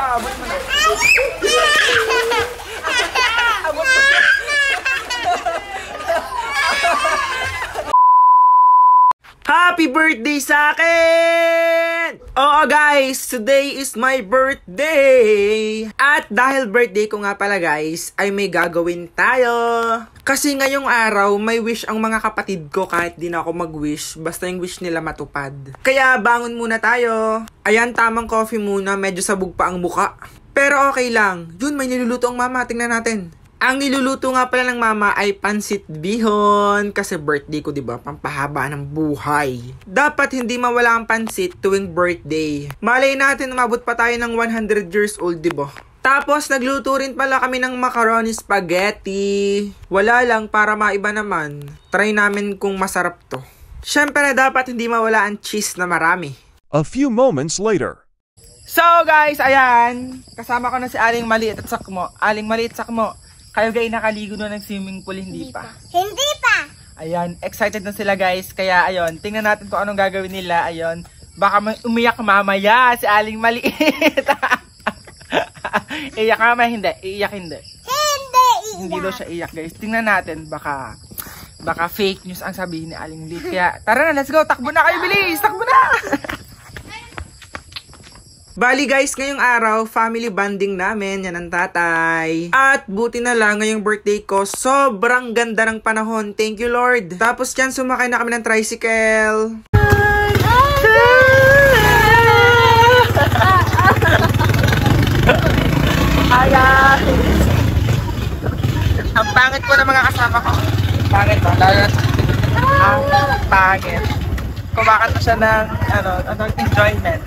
abot mo na. Abot mo. Happy birthday sa akin! Oo guys, today is my birthday! At dahil birthday ko nga pala guys, ay may gagawin tayo. Kasi ngayong araw, may wish ang mga kapatid ko kahit di na ako mag-wish, basta yung wish nila matupad. Kaya bangon muna tayo. Ayan, tamang coffee muna, medyo sabog pa ang muka. Pero okay lang, yun may niluluto ang mama, tingnan natin. Ang niluluto nga pala ng mama ay pansit bihon kasi birthday ko, 'di ba? Pampahaba ng buhay. Dapat hindi mawala ang pansit tuwing birthday. Malay natin umabot pa tayo ng 100 years old, 'di ba? Tapos nagluto rin pala kami ng macaroni spaghetti. Wala lang, para maiba naman. Try namin kung masarap 'to. Syempre dapat hindi mawala ang cheese na marami. A few moments later. So guys, ayan. Kasama ko na si Aling Maliit at Sakmo. Aling Maliit, Sakmo. Kayo guys, nakaligo na ng swimming pool, hindi pa? Hindi pa! Ayan, excited na sila guys. Kaya ayun, tingnan natin kung anong gagawin nila. Ayun, baka umiyak mamaya si Aling Maliit. Iyak mamaya, hindi. Iyak hindi. Hindi daw siya iyak guys. Tingnan natin, baka fake news ang sabihin ni Aling Maliit. Kaya tara na, let's go. Takbo na kayo, bilis. Takbo na! Bali guys, ngayong araw, family bonding namin, yan ang tatay. At buti na lang, ngayong birthday ko, sobrang ganda ng panahon. Thank you Lord. Tapos yan, sumakay na kami ng tricycle. Ayan. Ang pangit ko ng mga kasama ko. Pangit ba? Ang pangit. Kumakan ko siya ng, enjoyment.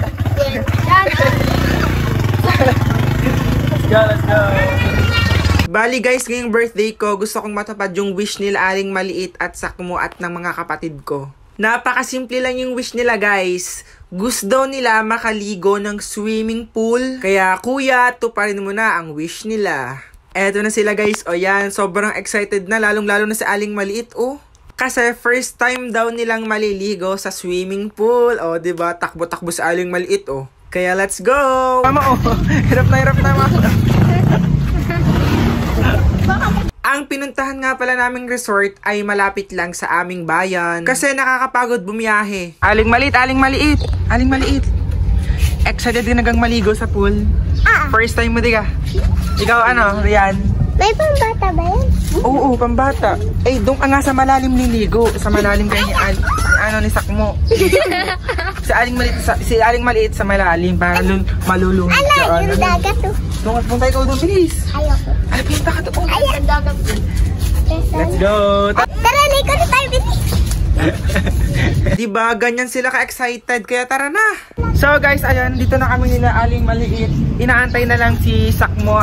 Let's go. Bali guys, ngayong birthday ko, gusto kong matupad yung wish nila Aling Maliit at Sakmo at ng mga kapatid ko. Napakasimple lang yung wish nila guys. Gusto daw nila makaligo ng swimming pool. Kaya kuya, tuparin mo na ang wish nila. Eto na sila guys, o yan, sobrang excited na, lalong-lalo na si Aling Maliit, oh. Kasi first time daw nilang maliligo sa swimming pool. O, diba? Takbo-takbo sa Aling Maliit, oh. Kaya let's go! Mama, oh. Hirap na, mama. Ang pinuntahan nga pala naming resort ay malapit lang sa aming bayan. Kasi nakakapagod bumiyahe. Aling Maliit, Aling Maliit. Aling Maliit. Excited din nagang maligo sa pool. First time mo, diga. Ikaw, Rian? May pambata ba yan? Oo, pambata. Eh, doon ka nga sa malalim niligo. Sa malalim kayo ni Sakmo. Si Aling Maliit sa malalim para malulungit ka. Yung dagat to. Punta ikaw doon, bilis. Ayoko. Ay, pinta ka doon. Ayan. Dagat. Let's go. Tara, liko na tayo, bilis. Diba, ganyan sila ka-excited. Kaya tara na. So guys, ayan, dito na kami nila Aling Maliit. Inaantay na lang si Sakmo.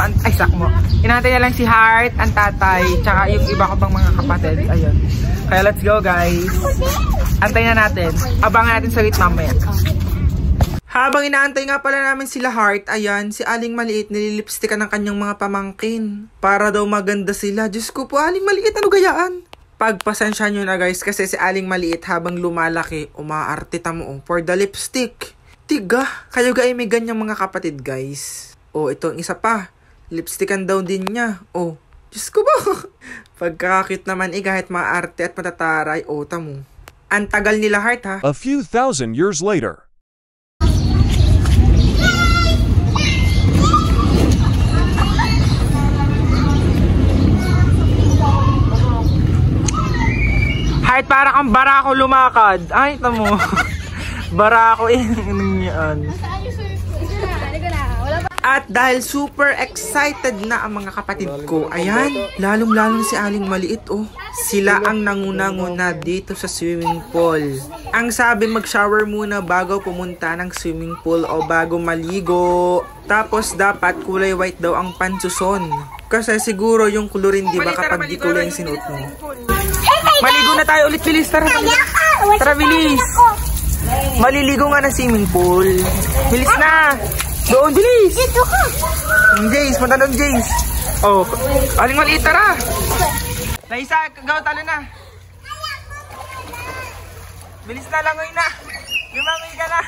Inaantay na lang si Heart, ang tatay, tsaka yung iba ko pang mga kapatid. Ayun. Kaya let's go guys. Antay na natin. Abangan natin sa gate mamaya. Habang inaantay nga pala namin sila Heart, ayan, si Aling Maliit nililipstickan ng kanyang mga pamangkin. Para daw maganda sila. Diyos ko po, Aling Maliit, ano gayaan? Pagpasensya nyo na guys, kasi si Aling Maliit habang lumalaki, umaarte mo for the lipstick. Tiga, kayo ay may ganyang mga kapatid guys. Oh, ito ang isa pa. Lipstickan daw din niya. Oh, Diyos ko ba? Pagkakakit naman kahit maarte at matataray, tamo. Ang tagal nila Heart ha. A few thousand years later. Heart, para kang barako lumakad. Ay, tamo. Barako yan. At dahil super excited na ang mga kapatid ko, ayan, lalong-lalo si Aling Maliit, oh. Sila ang nanguna-nguna dito sa swimming pool. Ang sabi, mag-shower muna bago pumunta ng swimming pool o bago maligo. Tapos dapat kulay white daw ang pansuson. Kasi siguro yung kulurin, di ba, kapag di kulay yung sinuot mo. Maligo na tayo ulit, bilis. Tara, bilis. Maliligo nga na swimming pool. Bilis na. Doon, bilis. Dito ka. Jace, punta doon, Jace. Oh, Aling Maliit, tara. Laisa, gaw, talo na. Bilis na, langoy na. Lumangoy ka na.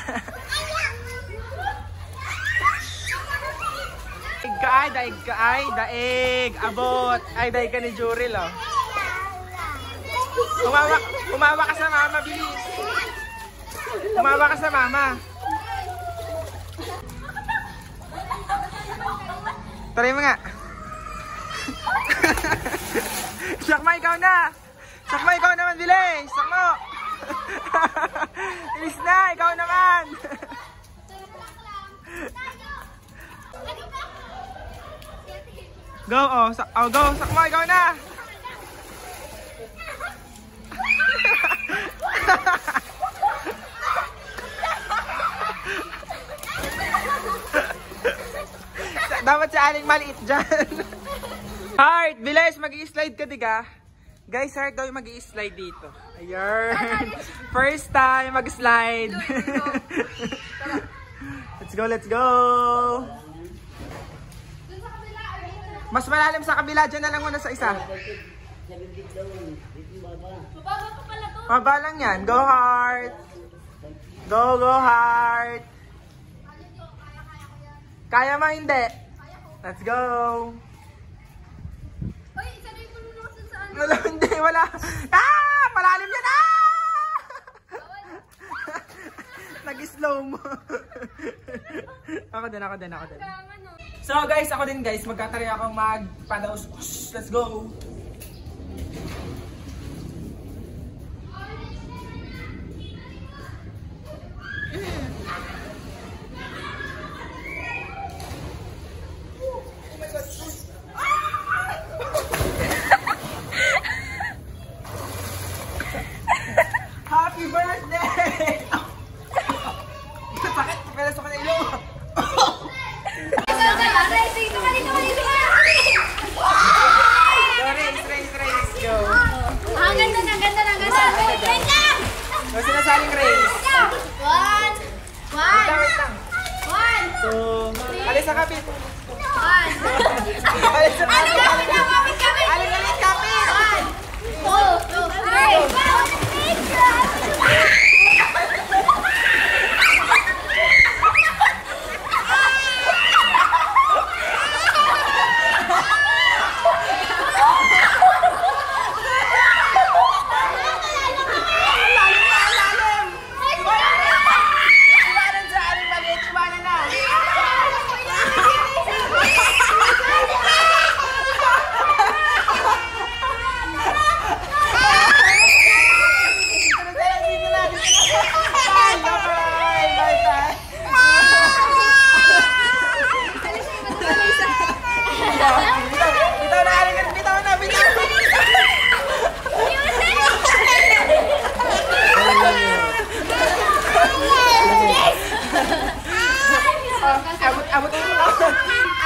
Daig ka ay, daig, abot. Ay, daig ka ni Juril, oh. Umawa ka sa mama, bilis. Umawa ka sa mama. Try mo nga. Sakma, ikaw na. Sakma, ikaw naman, bilis. Sakmo. Bilis na, ikaw naman. Go, oh, go, sakmo, ikaw na. Dapat si Aling maliit dyan. Heart, bilis, mag-i-slide ka, diga. Guys, Heart daw yung mag-i-slide dito. Ayun. First time mag-slide. Let's go, let's go. Mas malalim sa kabila, dyan na lang muna sa isa. Mababa lang yan. Go, Heart. Go, go, Heart. Kaya mo, hindi. Let's go. Hoy, isa na yung pululusin sa ano. Wala, hindi, wala. Ah! Malalim yan! Ah! Nag-slow mo. Ako din. So guys, ako din guys. Magkatry akong magpadaos. Let's go. Happy birthday! Sakit, pero sa kanila. Race, go. Ang ganda na. O, sinasaling race. One. Wait lang. So, alis sa kapit. Alis sa kapit. Alis kapit. 1, 2, 3.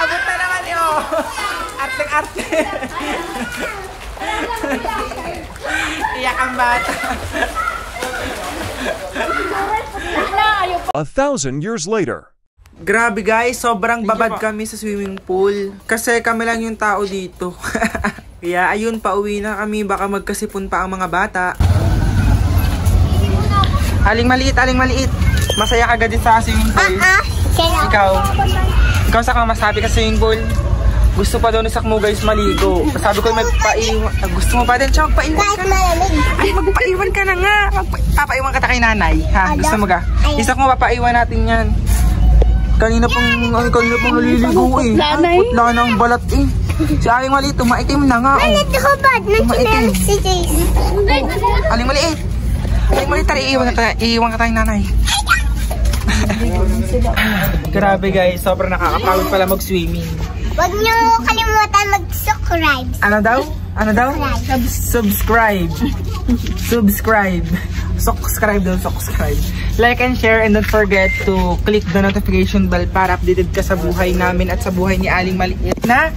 Abot na naman yun. Arte. Iyak ang bata. 1,000 years later. Grabe guys, sobrang babad kami sa swimming pool. Kasi kami lang yung tao dito. Kaya ayun, pauwi na kami. Baka magkasipon pa ang mga bata. Aling maliit. Masaya ka agad sa swimming pool. Ikaw sa kang masabi ka sa swimming pool. Gusto pa daw ni Sakmo guys maligo. Sabi ko magpaiwan. Gusto mo pa din siya magpaiwan ka na. Ay magpaiwan ka na nga. Papaiwan ka ta kay nanay. Ha? Gusto mo ka? Sakmo papaiwan natin yan. Kanina pang naliligo eh. Putla na ang balat eh. Si Aling Maliit, tumaitim na nga. Ano ito ko ba? Nagsinamit si Jason. Aling Maliit. Aling Maliit, tara iiwan ka tayo nanay. Grabe guys, sobrang nakakapagod pala mag-swimming. Huwag niyo kalimutan mag-subscribe. Ano daw? Subscribe. Like and share and don't forget to click the notification bell para updated ka sa buhay namin at sa buhay ni Aling Maliit na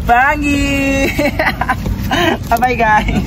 Bangi! Bye-bye guys!